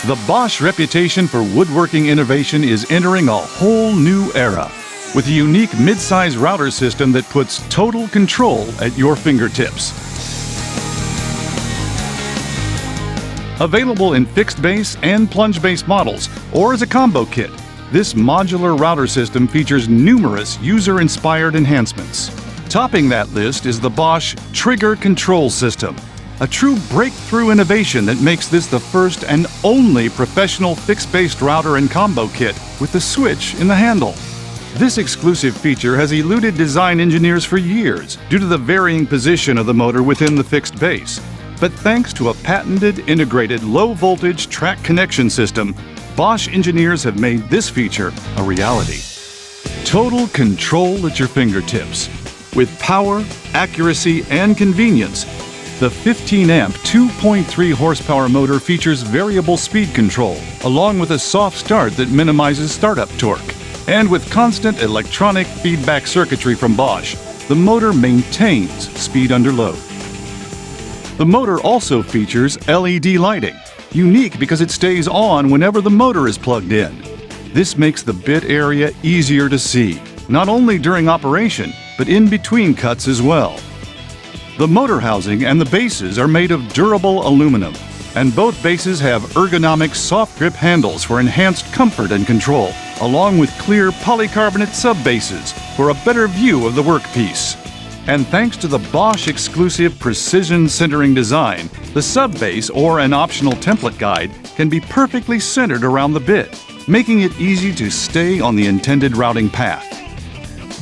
The Bosch reputation for woodworking innovation is entering a whole new era with a unique mid-size router system that puts total control at your fingertips. Available in fixed base and plunge base models or as a combo kit, this modular router system features numerous user-inspired enhancements. Topping that list is the Bosch Trigger Control System, a true breakthrough innovation that makes this the first and only professional fixed-based router and combo kit with the switch in the handle. This exclusive feature has eluded design engineers for years due to the varying position of the motor within the fixed base. But thanks to a patented integrated low-voltage track connection system, Bosch engineers have made this feature a reality. Total control at your fingertips. With power, accuracy, and convenience, the 15-amp 2.3 horsepower motor features variable speed control, along with a soft start that minimizes startup torque. And with constant electronic feedback circuitry from Bosch, the motor maintains speed under load. The motor also features LED lighting, unique because it stays on whenever the motor is plugged in. This makes the bit area easier to see, not only during operation, but in between cuts as well. The motor housing and the bases are made of durable aluminum, and both bases have ergonomic soft grip handles for enhanced comfort and control, along with clear polycarbonate sub-bases for a better view of the workpiece. And thanks to the Bosch exclusive precision centering design, the sub-base or an optional template guide can be perfectly centered around the bit, making it easy to stay on the intended routing path.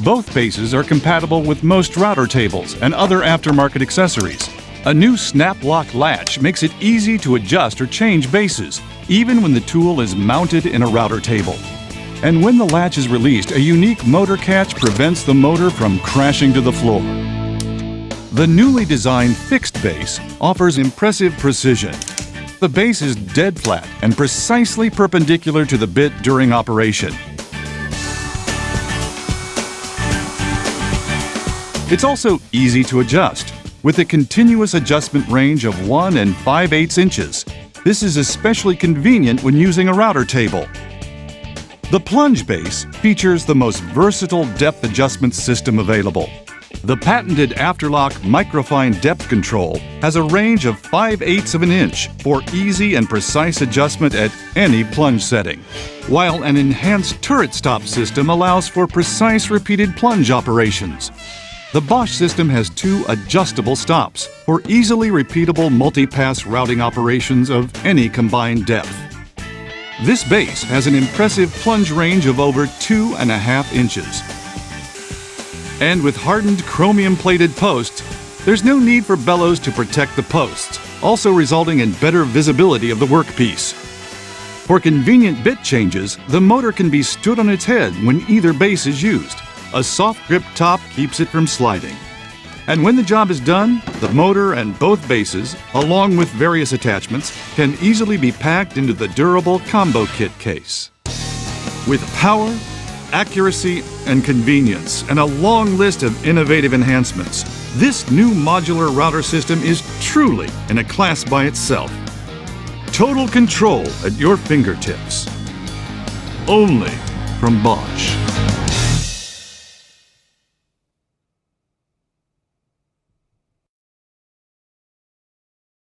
Both bases are compatible with most router tables and other aftermarket accessories. A new snap lock latch makes it easy to adjust or change bases, even when the tool is mounted in a router table. And when the latch is released, a unique motor catch prevents the motor from crashing to the floor. The newly designed fixed base offers impressive precision. The base is dead flat and precisely perpendicular to the bit during operation. It's also easy to adjust, with a continuous adjustment range of 1 5/8 inches. This is especially convenient when using a router table. The plunge base features the most versatile depth adjustment system available. The patented Afterlock Microfine depth control has a range of 5/8 of an inch for easy and precise adjustment at any plunge setting, while an enhanced turret stop system allows for precise repeated plunge operations. The Bosch system has 2 adjustable stops for easily repeatable multi-pass routing operations of any combined depth. This base has an impressive plunge range of over 2.5 inches. And with hardened chromium-plated posts, there's no need for bellows to protect the posts, also resulting in better visibility of the workpiece. For convenient bit changes, the motor can be stood on its head when either base is used. A soft grip top keeps it from sliding. And when the job is done, the motor and both bases, along with various attachments, can easily be packed into the durable combo kit case. With power, accuracy, and convenience, and a long list of innovative enhancements, this new modular router system is truly in a class by itself. Total control at your fingertips. Only from Bosch.